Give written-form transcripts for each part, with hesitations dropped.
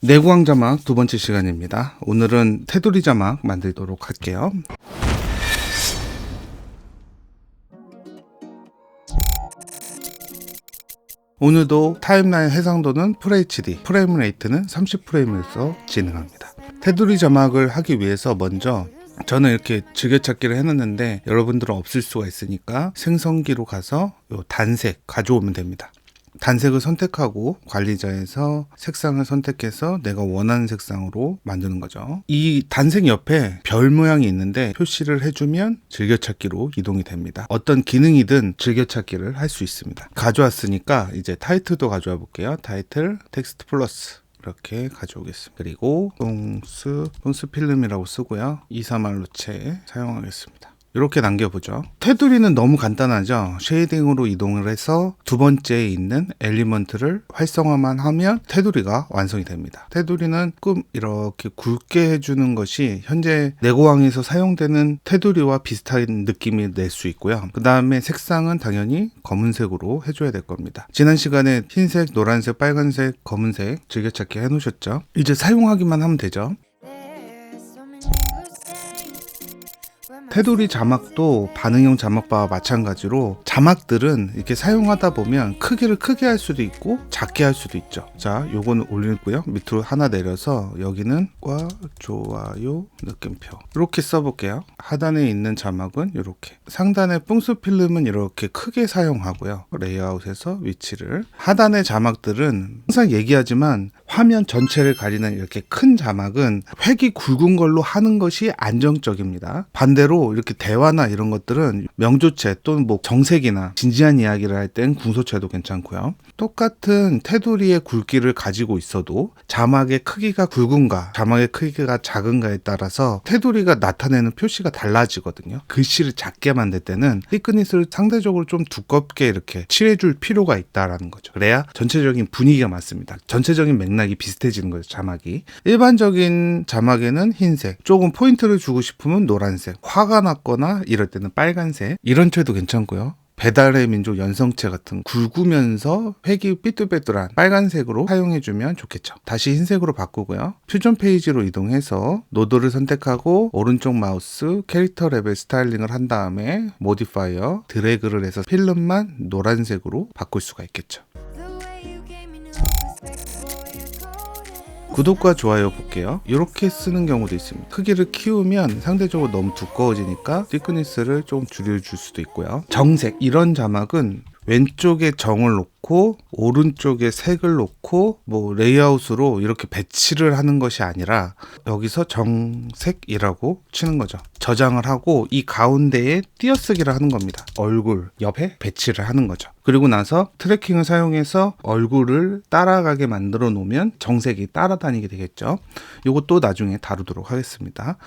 내구왕 자막 두 번째 시간입니다. 오늘은 테두리 자막 만들도록 할게요. 오늘도 타임라인 해상도는 FHD, 프레임 레이트는 30프레임에서 진행합니다. 테두리 자막을 하기 위해서 먼저 저는 이렇게 즐겨찾기를 해놨는데 여러분들은 없을 수가 있으니까 생성기로 가서 요 단색 가져오면 됩니다. 단색을 선택하고 관리자에서 색상을 선택해서 내가 원하는 색상으로 만드는 거죠. 이 단색 옆에 별 모양이 있는데 표시를 해주면 즐겨찾기로 이동이 됩니다. 어떤 기능이든 즐겨찾기를 할 수 있습니다. 가져왔으니까 이제 타이틀도 가져와 볼게요. 타이틀 텍스트 플러스 이렇게 가져오겠습니다. 그리고 폰스 필름이라고 쓰고요. 231루체 사용하겠습니다. 이렇게 남겨보죠. 테두리는 너무 간단하죠. 쉐이딩으로 이동을 해서 두 번째에 있는 엘리먼트를 활성화만 하면 테두리가 완성이 됩니다. 테두리는 조금 이렇게 굵게 해주는 것이 현재 내고왕에서 사용되는 테두리와 비슷한 느낌을 낼 수 있고요. 그 다음에 색상은 당연히 검은색으로 해줘야 될 겁니다. 지난 시간에 흰색, 노란색, 빨간색, 검은색 즐겨찾기 해놓으셨죠? 이제 사용하기만 하면 되죠. 테두리 자막도 반응형 자막바와 마찬가지로 자막들은 이렇게 사용하다 보면 크기를 크게 할 수도 있고 작게 할 수도 있죠. 자, 요거는 올리고요. 밑으로 하나 내려서 여기는 과 좋아요 느낌표 이렇게 써볼게요. 하단에 있는 자막은 이렇게, 상단의 뿡스 필름은 이렇게 크게 사용하고요. 레이아웃에서 위치를, 하단의 자막들은 항상 얘기하지만 화면 전체를 가리는 이렇게 큰 자막은 획이 굵은 걸로 하는 것이 안정적입니다. 반대로 이렇게 대화나 이런 것들은 명조체 또는 뭐 정색이나 진지한 이야기를 할 땐 궁소체도 괜찮고요. 똑같은 테두리의 굵기를 가지고 있어도 자막의 크기가 굵은가 자막의 크기가 작은가에 따라서 테두리가 나타내는 표시가 달라지거든요. 글씨를 작게 만들 때는 thickness를 상대적으로 좀 두껍게 이렇게 칠해줄 필요가 있다라는 거죠. 그래야 전체적인 분위기가 맞습니다. 전체적인 맥락이 비슷해지는 거죠. 자막이 일반적인 자막에는 흰색, 조금 포인트를 주고 싶으면 노란색, 화가 났거나 이럴 때는 빨간색, 이런 채도 괜찮고요. 배달의 민족 연성체 같은 굵으면서 획이 삐뚤빼뚤한 빨간색으로 사용해주면 좋겠죠. 다시 흰색으로 바꾸고요. 퓨전 페이지로 이동해서 노드를 선택하고 오른쪽 마우스 캐릭터 레벨 스타일링을 한 다음에 모디파이어 드래그를 해서 필름만 노란색으로 바꿀 수가 있겠죠. 구독과 좋아요 볼게요. 이렇게 쓰는 경우도 있습니다. 크기를 키우면 상대적으로 너무 두꺼워지니까 thickness를 좀 줄여줄 수도 있고요. 정색, 이런 자막은 왼쪽에 정을 놓고 오른쪽에 색을 놓고 뭐 레이아웃으로 이렇게 배치를 하는 것이 아니라 여기서 정색이라고 치는 거죠. 저장을 하고 이 가운데에 띄어쓰기를 하는 겁니다. 얼굴 옆에 배치를 하는 거죠. 그리고 나서 트래킹을 사용해서 얼굴을 따라가게 만들어 놓으면 정색이 따라다니게 되겠죠. 이것도 나중에 다루도록 하겠습니다.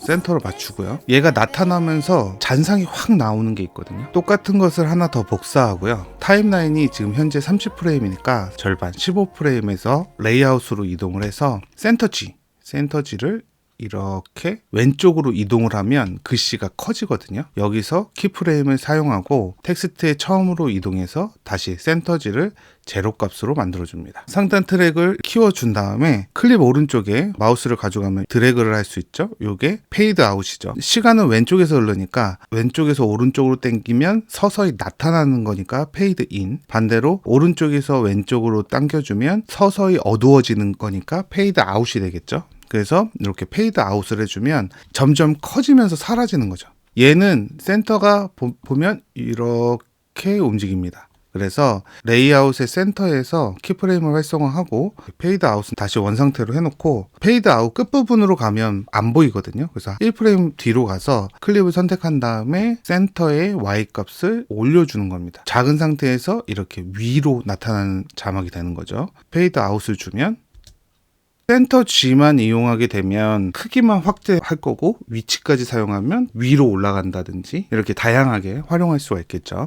센터로 맞추고요. 얘가 나타나면서 잔상이 확 나오는 게 있거든요. 똑같은 것을 하나 더 복사하고요. 타임라인이 지금 현재 30프레임이니까 절반 15프레임에서 레이아웃으로 이동을 해서 센터지를 이렇게 왼쪽으로 이동을 하면 글씨가 커지거든요. 여기서 키프레임을 사용하고 텍스트에 처음으로 이동해서 다시 센터지를 제로 값으로 만들어줍니다. 상단 트랙을 키워준 다음에 클립 오른쪽에 마우스를 가져가면 드래그를 할 수 있죠. 요게 페이드 아웃이죠. 시간은 왼쪽에서 흐르니까 왼쪽에서 오른쪽으로 당기면 서서히 나타나는 거니까 페이드 인, 반대로 오른쪽에서 왼쪽으로 당겨주면 서서히 어두워지는 거니까 페이드 아웃이 되겠죠. 그래서 이렇게 페이드 아웃을 해주면 점점 커지면서 사라지는 거죠. 얘는 센터가 보면 이렇게 움직입니다. 그래서 레이아웃의 센터에서 키프레임을 활성화하고 페이드 아웃은 다시 원상태로 해놓고 페이드 아웃 끝부분으로 가면 안 보이거든요. 그래서 1프레임 뒤로 가서 클립을 선택한 다음에 센터의 Y 값을 올려주는 겁니다. 작은 상태에서 이렇게 위로 나타나는 자막이 되는 거죠. 페이드 아웃을 주면 센터 G만 이용하게 되면 크기만 확대할 거고 위치까지 사용하면 위로 올라간다든지 이렇게 다양하게 활용할 수가 있겠죠.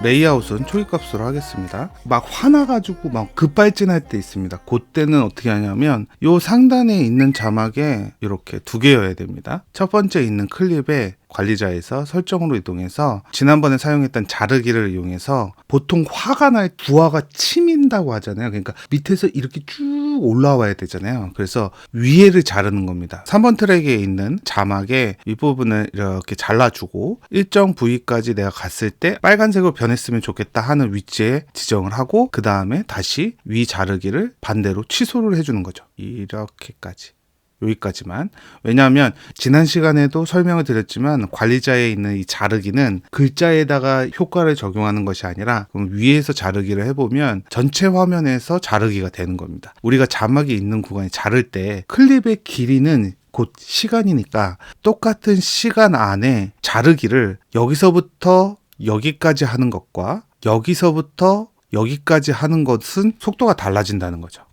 레이아웃은 초기값으로 하겠습니다. 막 화나가지고 막 급발진할 때 있습니다. 그때는 어떻게 하냐면 요 상단에 있는 자막에 이렇게 두 개여야 됩니다. 첫 번째 있는 클립에 관리자에서 설정으로 이동해서 지난번에 사용했던 자르기를 이용해서 보통 화가 날 부하가 치민다고 하잖아요. 그러니까 밑에서 이렇게 쭉 올라와야 되잖아요. 그래서 위에를 자르는 겁니다. 3번 트랙에 있는 자막의 윗부분을 이렇게 잘라주고 일정 부위까지 내가 갔을 때 빨간색으로 변했으면 좋겠다 하는 위치에 지정을 하고 그 다음에 다시 위 자르기를 반대로 취소를 해주는 거죠. 이렇게까지. 여기까지만. 왜냐하면 지난 시간에도 설명을 드렸지만 관리자에 있는 이 자르기는 글자에다가 효과를 적용하는 것이 아니라 그럼 위에서 자르기를 해보면 전체 화면에서 자르기가 되는 겁니다. 우리가 자막이 있는 구간에 자를 때 클립의 길이는 곧 시간이니까 똑같은 시간 안에 자르기를 여기서부터 여기까지 하는 것과 여기서부터 여기까지 하는 것은 속도가 달라진다는 거죠.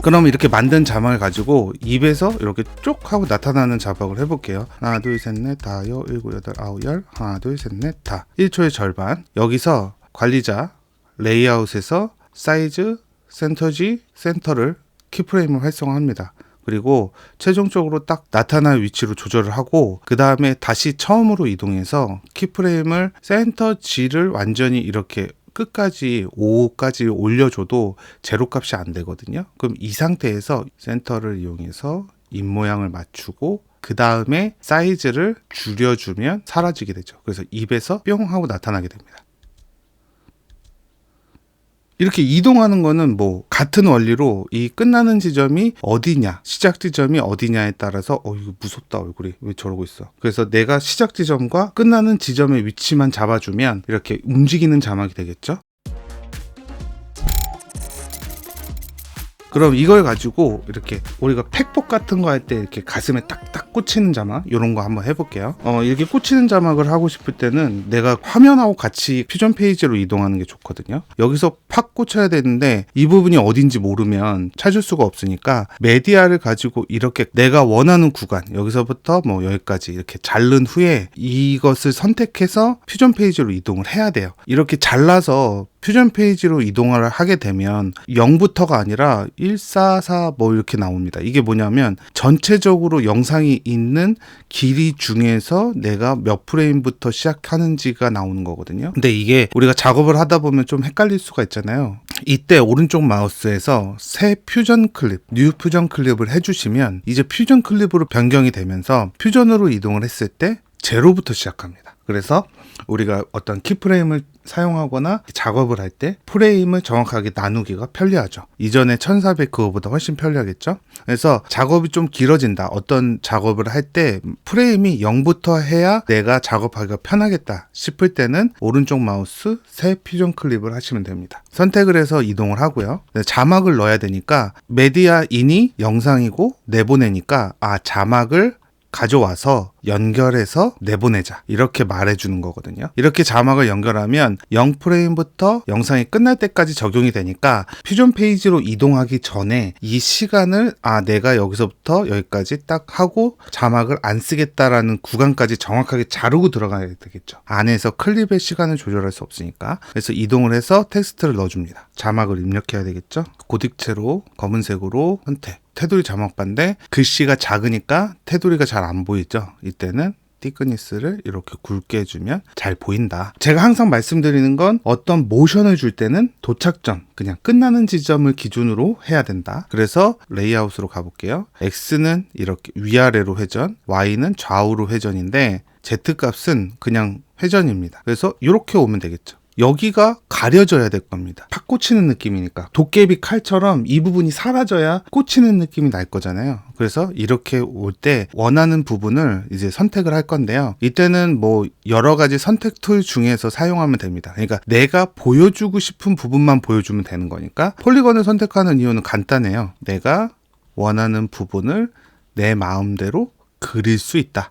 그럼 이렇게 만든 자막을 가지고 입에서 이렇게 쭉 하고 나타나는 자막을 해볼게요. 하나 둘 셋 넷 다 여 일곱 여덟 아홉 열 하나 둘 셋 넷 다 1초의 절반. 여기서 관리자 레이아웃에서 사이즈 센터지 센터를 키프레임을 활성화합니다. 그리고 최종적으로 딱 나타날 위치로 조절을 하고 그 다음에 다시 처음으로 이동해서 키프레임을 센터 G를 완전히 이렇게 끝까지 5까지 올려줘도 제로 값이 안 되거든요. 그럼 이 상태에서 센터를 이용해서 입 모양을 맞추고 그 다음에 사이즈를 줄여주면 사라지게 되죠. 그래서 입에서 뿅 하고 나타나게 됩니다. 이렇게 이동하는 거는 뭐 같은 원리로 이 끝나는 지점이 어디냐, 시작 지점이 어디냐에 따라서 이거 무섭다 얼굴이 왜 저러고 있어. 그래서 내가 시작 지점과 끝나는 지점의 위치만 잡아주면 이렇게 움직이는 자막이 되겠죠. 그럼 이걸 가지고 이렇게 우리가 팩복 같은 거 할 때 이렇게 가슴에 딱딱 꽂히는 자막 이런 거 한번 해볼게요. 이렇게 꽂히는 자막을 하고 싶을 때는 내가 화면하고 같이 퓨전 페이지로 이동하는 게 좋거든요. 여기서 팍 꽂혀야 되는데 이 부분이 어딘지 모르면 찾을 수가 없으니까 메디아를 가지고 이렇게 내가 원하는 구간 여기서부터 뭐 여기까지 이렇게 자른 후에 이것을 선택해서 퓨전 페이지로 이동을 해야 돼요. 이렇게 잘라서 퓨전 페이지로 이동을 하게 되면 0부터가 아니라 1, 4, 4 뭐 이렇게 나옵니다. 이게 뭐냐면 전체적으로 영상이 있는 길이 중에서 내가 몇 프레임부터 시작하는지가 나오는 거거든요. 근데 이게 우리가 작업을 하다 보면 좀 헷갈릴 수가 있잖아요. 이때 오른쪽 마우스에서 새 퓨전 클립, 뉴 퓨전 클립을 해주시면 이제 퓨전 클립으로 변경이 되면서 퓨전으로 이동을 했을 때 제로부터 시작합니다. 그래서 우리가 어떤 키프레임을 사용하거나 작업을 할 때 프레임을 정확하게 나누기가 편리하죠. 이전에 1400 그거보다 훨씬 편리하겠죠. 그래서 작업이 좀 길어진다. 어떤 작업을 할 때 프레임이 0부터 해야 내가 작업하기가 편하겠다 싶을 때는 오른쪽 마우스 새 퓨전 클립을 하시면 됩니다. 선택을 해서 이동을 하고요. 자막을 넣어야 되니까 메디아 인이 영상이고 내보내니까 자막을 가져와서 연결해서 내보내자 이렇게 말해주는 거거든요. 이렇게 자막을 연결하면 0프레임부터 영상이 끝날 때까지 적용이 되니까 퓨전 페이지로 이동하기 전에 이 시간을 내가 여기서부터 여기까지 딱 하고 자막을 안 쓰겠다라는 구간까지 정확하게 자르고 들어가야 되겠죠. 안에서 클립의 시간을 조절할 수 없으니까. 그래서 이동을 해서 텍스트를 넣어줍니다. 자막을 입력해야 되겠죠. 고딕체로 검은색으로 선택. 테두리 자막바인데 글씨가 작으니까 테두리가 잘 안 보이죠. 이때는 티크니스를 이렇게 굵게 해주면 잘 보인다. 제가 항상 말씀드리는 건 어떤 모션을 줄 때는 도착점, 그냥 끝나는 지점을 기준으로 해야 된다. 그래서 레이아웃으로 가볼게요. X는 이렇게 위아래로 회전, Y는 좌우로 회전인데 Z값은 그냥 회전입니다. 그래서 이렇게 오면 되겠죠. 여기가 가려져야 될 겁니다. 팍 꽂히는 느낌이니까 도깨비 칼처럼 이 부분이 사라져야 꽂히는 느낌이 날 거잖아요. 그래서 이렇게 올 때 원하는 부분을 이제 선택을 할 건데요. 이때는 뭐 여러 가지 선택 툴 중에서 사용하면 됩니다. 그러니까 내가 보여주고 싶은 부분만 보여주면 되는 거니까 폴리건을 선택하는 이유는 간단해요. 내가 원하는 부분을 내 마음대로 그릴 수 있다.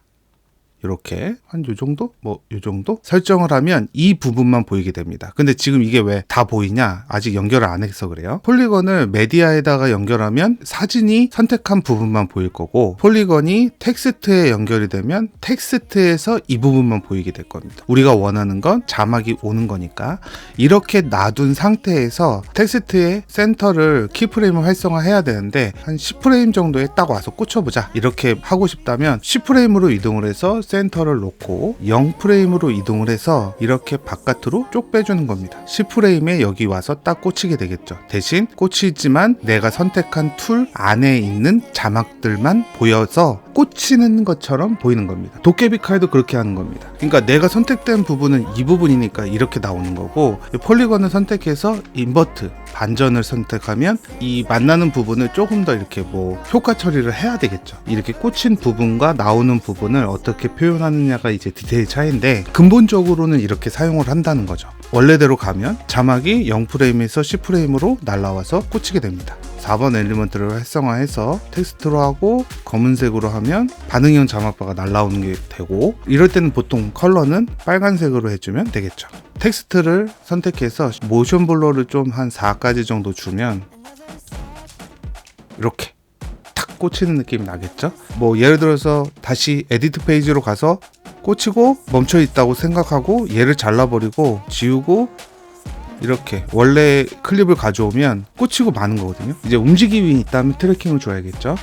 이렇게 한 요 정도? 뭐 요 정도? 설정을 하면 이 부분만 보이게 됩니다. 근데 지금 이게 왜 다 보이냐? 아직 연결을 안 해서 그래요. 폴리건을 메디아에다가 연결하면 사진이 선택한 부분만 보일 거고, 폴리건이 텍스트에 연결이 되면 텍스트에서 이 부분만 보이게 될 겁니다. 우리가 원하는 건 자막이 오는 거니까 이렇게 놔둔 상태에서 텍스트의 센터를 키프레임을 활성화해야 되는데 한 10프레임 정도에 딱 와서 꽂혀보자 이렇게 하고 싶다면 10프레임으로 이동을 해서 센터를 놓고 0프레임으로 이동을 해서 이렇게 바깥으로 쪽 빼주는 겁니다. 10프레임에 여기 와서 딱 꽂히게 되겠죠. 대신 꽂히지만 내가 선택한 툴 안에 있는 자막들만 보여서 꽂히는 것처럼 보이는 겁니다. 도깨비 칼도 그렇게 하는 겁니다. 그러니까 내가 선택된 부분은 이 부분이니까 이렇게 나오는 거고, 폴리건을 선택해서 인버트 반전을 선택하면 이 만나는 부분을 조금 더 이렇게 뭐 효과 처리를 해야 되겠죠. 이렇게 꽂힌 부분과 나오는 부분을 어떻게 표현하느냐가 이제 디테일 차이인데, 근본적으로는 이렇게 사용을 한다는 거죠. 원래대로 가면 자막이 0프레임에서 10프레임으로 날라와서 꽂히게 됩니다. 4번 엘리먼트를 활성화해서 텍스트로 하고 검은색으로 하면 반응형 자막바가 날라오는 게 되고, 이럴 때는 보통 컬러는 빨간색으로 해주면 되겠죠. 텍스트를 선택해서 모션 블러를 좀 한 4까지 정도 주면 이렇게 탁 꽂히는 느낌이 나겠죠. 뭐 예를 들어서 다시 에디트 페이지로 가서 꽂히고 멈춰 있다고 생각하고 얘를 잘라버리고 지우고 이렇게 원래 클립을 가져오면 꽂히고 마는 거거든요. 이제 움직임이 있다면 트래킹을 줘야겠죠.